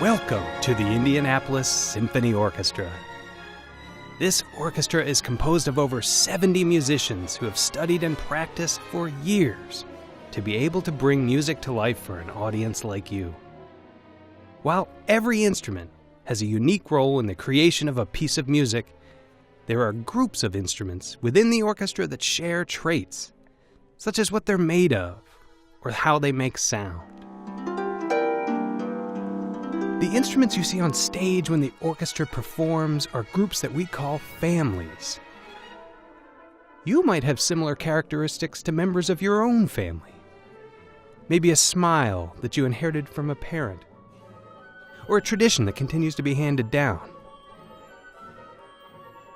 Welcome to the Indianapolis Symphony Orchestra. This orchestra is composed of over 70 musicians who have studied and practiced for years to be able to bring music to life for an audience like you. While every instrument has a unique role in the creation of a piece of music, there are groups of instruments within the orchestra that share traits, such as what they're made of or how they make sound. The instruments you see on stage when the orchestra performs are groups that we call families. You might have similar characteristics to members of your own family. Maybe a smile that you inherited from a parent, or a tradition that continues to be handed down.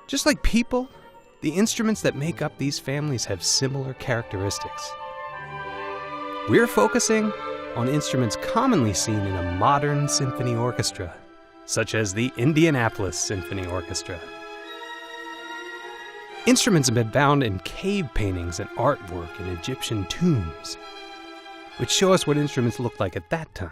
Just like people, the instruments that make up these families have similar characteristics. We're focusing on instruments commonly seen in a modern symphony orchestra, such as the Indianapolis Symphony Orchestra. Instruments have been found in cave paintings and artwork in Egyptian tombs, which show us what instruments looked like at that time.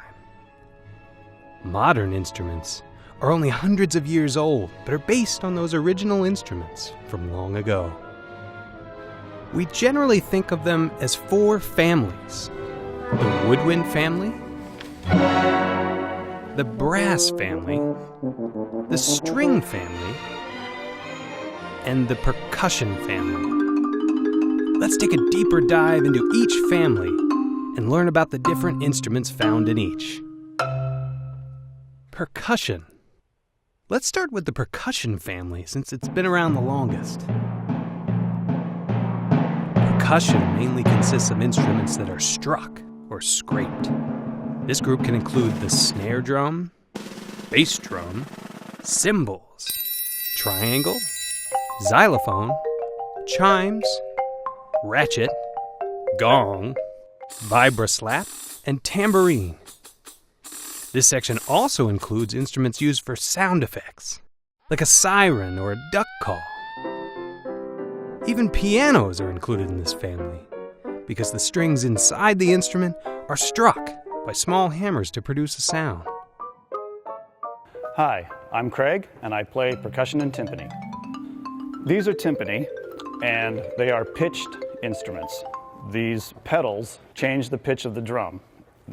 Modern instruments are only hundreds of years old, but are based on those original instruments from long ago. We generally think of them as four families: the woodwind family, the brass family, the string family, and the percussion family. Let's take a deeper dive into each family and learn about the different instruments found in each. Percussion. Let's start with the percussion family since it's been around the longest. Percussion mainly consists of instruments that are struck or scraped. This group can include the snare drum, bass drum, cymbals, triangle, xylophone, chimes, ratchet, gong, vibraslap, and tambourine. This section also includes instruments used for sound effects, like a siren or a duck call. Even pianos are included in this family, because the strings inside the instrument are struck by small hammers to produce a sound. Hi, I'm Craig, and I play percussion and timpani. These are timpani, and they are pitched instruments. These pedals change the pitch of the drum.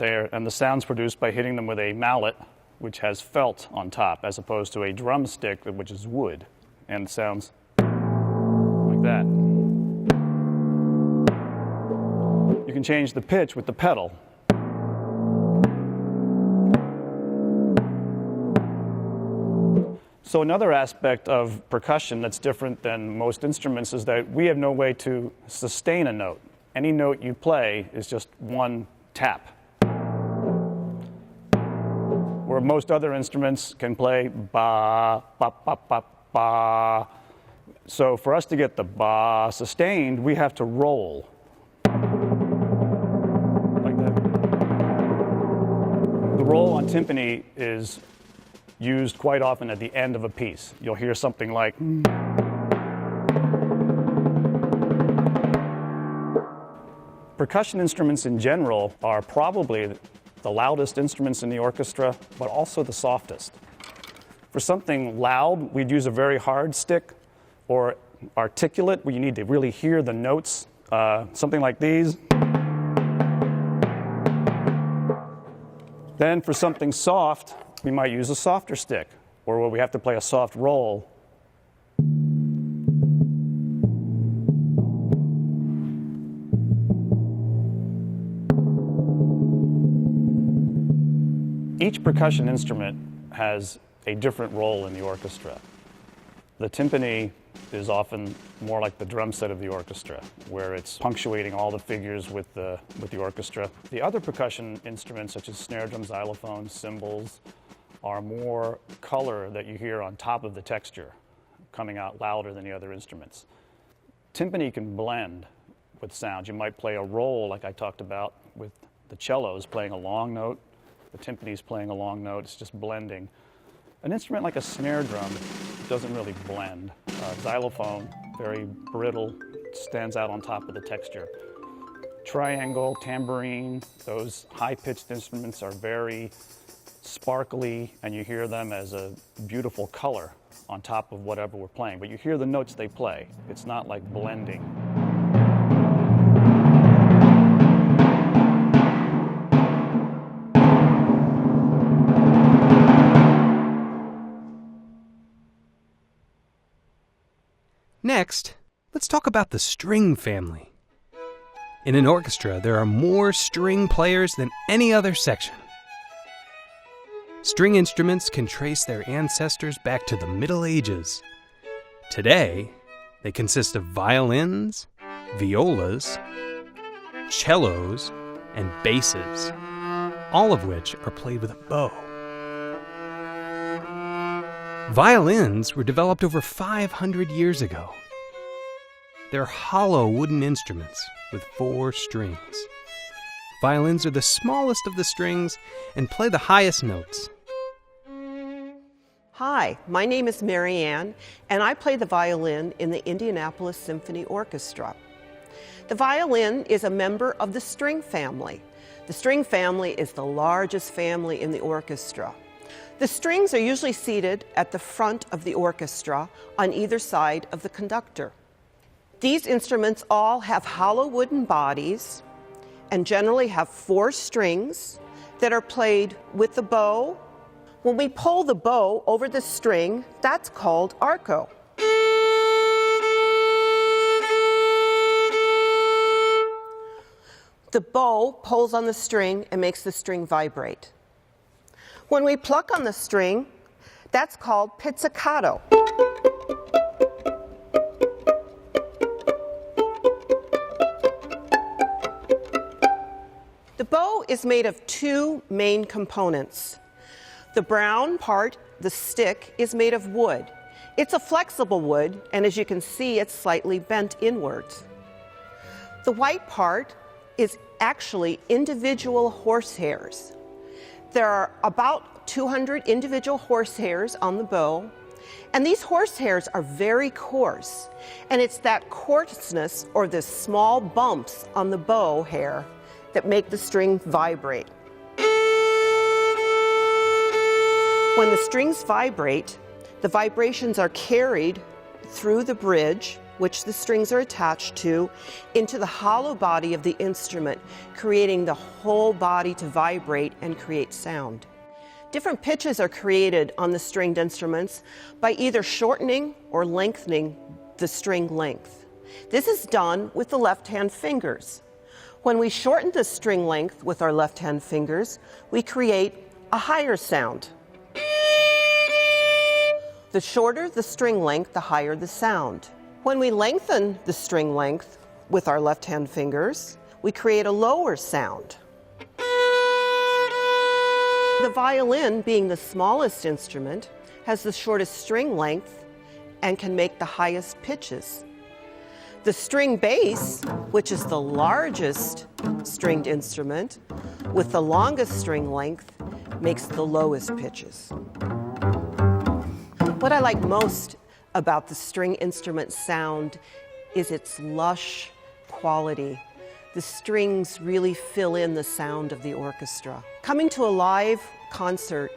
And the sound's produced by hitting them with a mallet, which has felt on top, as opposed to a drumstick, which is wood, and it sounds like that. You can change the pitch with the pedal. So another aspect of percussion that's different than most instruments is that we have no way to sustain a note. Any note you play is just one tap. Where most other instruments can play ba, ba, ba, ba, ba. So for us to get the ba sustained, we have to roll. Like that. The roll on timpani is used quite often at the end of a piece. You'll hear something like. Percussion instruments in general are probably the loudest instruments in the orchestra, but also the softest. For something loud, we'd use a very hard stick, or articulate, where you need to really hear the notes, something like these. Then for something soft, we might use a softer stick, or where we have to play a soft roll. Each percussion instrument has a different role in the orchestra. The timpani is often more like the drum set of the orchestra, where it's punctuating all the figures with the orchestra. The other percussion instruments, such as snare drum, xylophone, cymbals, are more color that you hear on top of the texture, coming out louder than the other instruments. Timpani can blend with sound. You might play a roll, like I talked about, with the cellos playing a long note, the timpani's playing a long note. It's just blending. An instrument like a snare drum doesn't really blend. Xylophone, very brittle, stands out on top of the texture. Triangle, tambourine, those high-pitched instruments are very sparkly, and you hear them as a beautiful color on top of whatever we're playing. But you hear the notes they play. It's not like blending. Next, let's talk about the string family. In an orchestra, there are more string players than any other section. String instruments can trace their ancestors back to the Middle Ages. Today, they consist of violins, violas, cellos, and basses, all of which are played with a bow. Violins were developed over 500 years ago. They're hollow wooden instruments with 4 strings. Violins are the smallest of the strings and play the highest notes. Hi, my name is Mary Ann, and I play the violin in the Indianapolis Symphony Orchestra. The violin is a member of the string family. The string family is the largest family in the orchestra. The strings are usually seated at the front of the orchestra on either side of the conductor. These instruments all have hollow wooden bodies and generally have 4 strings that are played with the bow. When we pull the bow over the string, that's called arco. The bow pulls on the string and makes the string vibrate. When we pluck on the string, that's called pizzicato. The bow is made of 2 main components. The brown part, the stick, is made of wood. It's a flexible wood, and as you can see, it's slightly bent inwards. The white part is actually individual horsehairs. There are about 200 individual horsehairs on the bow, and these horsehairs are very coarse, and it's that coarseness or the small bumps on the bow hair that make the string vibrate. When the strings vibrate, the vibrations are carried through the bridge, which the strings are attached to, into the hollow body of the instrument, creating the whole body to vibrate and create sound. Different pitches are created on the stringed instruments by either shortening or lengthening the string length. This is done with the left-hand fingers. When we shorten the string length with our left-hand fingers, we create a higher sound. The shorter the string length, the higher the sound. When we lengthen the string length with our left-hand fingers, we create a lower sound. The violin, being the smallest instrument, has the shortest string length and can make the highest pitches. The string bass, which is the largest stringed instrument, with the longest string length, makes the lowest pitches. What I like most about the string instrument sound is its lush quality. The strings really fill in the sound of the orchestra. Coming to a live concert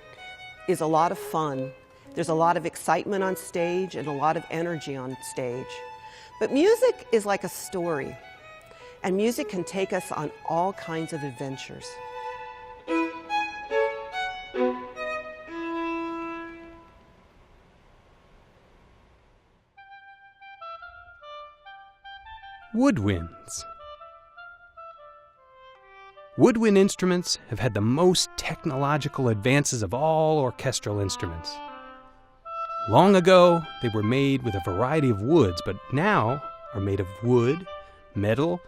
is a lot of fun. There's a lot of excitement on stage and a lot of energy on stage. But music is like a story, and music can take us on all kinds of adventures. Woodwinds. Woodwind instruments have had the most technological advances of all orchestral instruments. Long ago, they were made with a variety of woods, but now are made of wood, metal,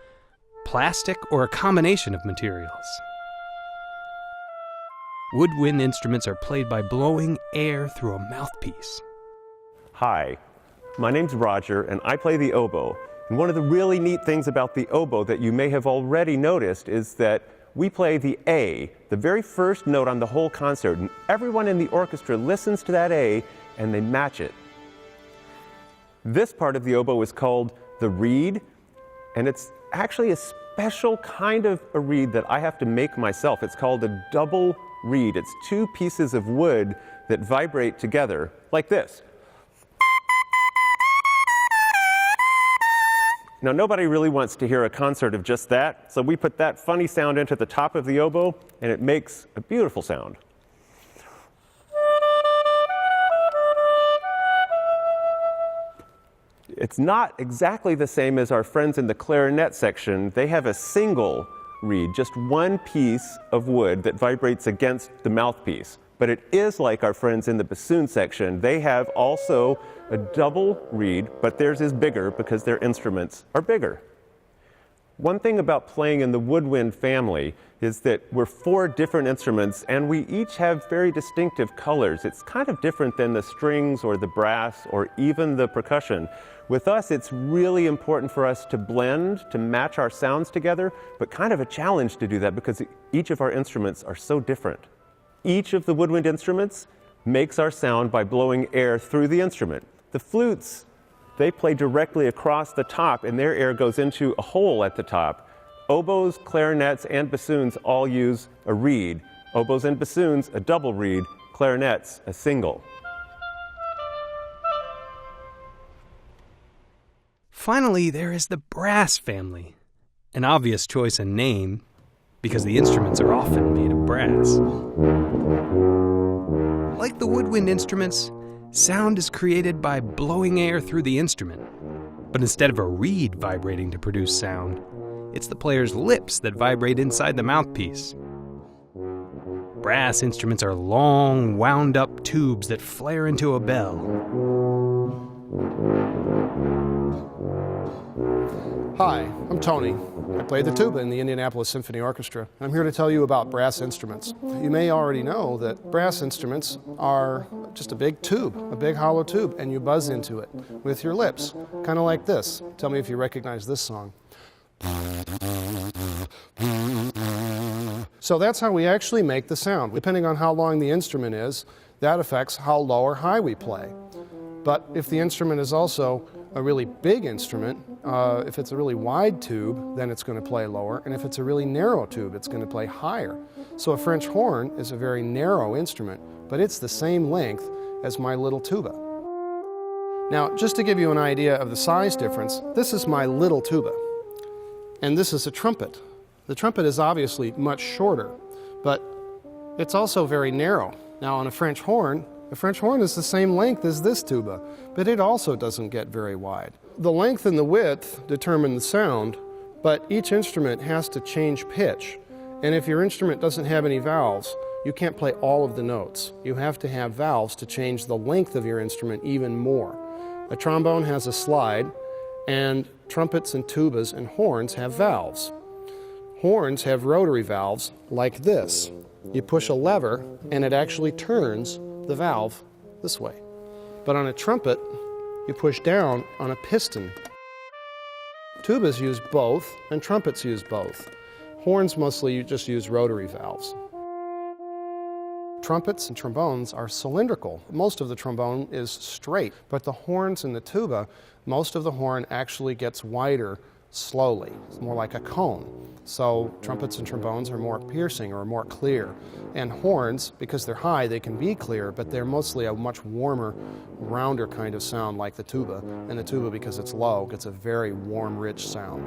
plastic, or a combination of materials. Woodwind instruments are played by blowing air through a mouthpiece. Hi, my name's Roger, and I play the oboe. And one of the really neat things about the oboe that you may have already noticed is that we play the A, the very first note on the whole concert, and everyone in the orchestra listens to that A and they match it. This part of the oboe is called the reed, and it's actually a special kind of a reed that I have to make myself. It's called a double reed. It's two pieces of wood that vibrate together like this. Now, nobody really wants to hear a concert of just that, so we put that funny sound into the top of the oboe, and it makes a beautiful sound. It's not exactly the same as our friends in the clarinet section. They have a single reed, just one piece of wood that vibrates against the mouthpiece. But it is like our friends in the bassoon section. They have also a double reed, but theirs is bigger because their instruments are bigger. One thing about playing in the woodwind family is that we're 4 different instruments and we each have very distinctive colors. It's kind of different than the strings or the brass or even the percussion. With us, it's really important for us to blend, to match our sounds together, but kind of a challenge to do that because each of our instruments are so different. Each of the woodwind instruments makes our sound by blowing air through the instrument. The flutes, they play directly across the top and their air goes into a hole at the top. Oboes, clarinets, and bassoons all use a reed. Oboes and bassoons, a double reed. Clarinets, a single. Finally, there is the brass family. An obvious choice in name, because the instruments are often made of brass. Like the woodwind instruments, sound is created by blowing air through the instrument. But instead of a reed vibrating to produce sound, it's the player's lips that vibrate inside the mouthpiece. Brass instruments are long, wound-up tubes that flare into a bell. Hi, I'm Tony. I play the tuba in the Indianapolis Symphony Orchestra. I'm here to tell you about brass instruments. You may already know that brass instruments are just a big tube, a big hollow tube, and you buzz into it with your lips, kind of like this. Tell me if you recognize this song. So that's how we actually make the sound. Depending on how long the instrument is, that affects how low or high we play. But if the instrument is also a really big instrument, if it's a really wide tube, then it's going to play lower, and if it's a really narrow tube, it's going to play higher. So a French horn is a very narrow instrument, but it's the same length as my little tuba. Now, just to give you an idea of the size difference, this is my little tuba, and this is a trumpet. The trumpet is obviously much shorter, but it's also very narrow. Now, on a French horn is the same length as this tuba, but it also doesn't get very wide. The length and the width determine the sound, but each instrument has to change pitch. And if your instrument doesn't have any valves, you can't play all of the notes. You have to have valves to change the length of your instrument even more. A trombone has a slide, and trumpets and tubas and horns have valves. Horns have rotary valves like this. You push a lever, and it actually turns the valve this way. But on a trumpet, you push down on a piston. Tubas use both, and trumpets use both. Horns mostly you just use rotary valves. Trumpets and trombones are cylindrical. Most of the trombone is straight, but the horns and the tuba, most of the horn actually gets wider slowly. It's more like a cone. So trumpets and trombones are more piercing or more clear. And horns, because they're high, they can be clear, but they're mostly a much warmer, rounder kind of sound like the tuba. And the tuba, because it's low, gets a very warm, rich sound.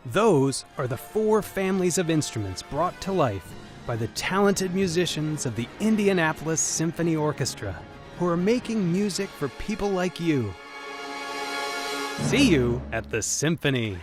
Those are the 4 families of instruments brought to life by the talented musicians of the Indianapolis Symphony Orchestra, who are making music for people like you. See you at the symphony.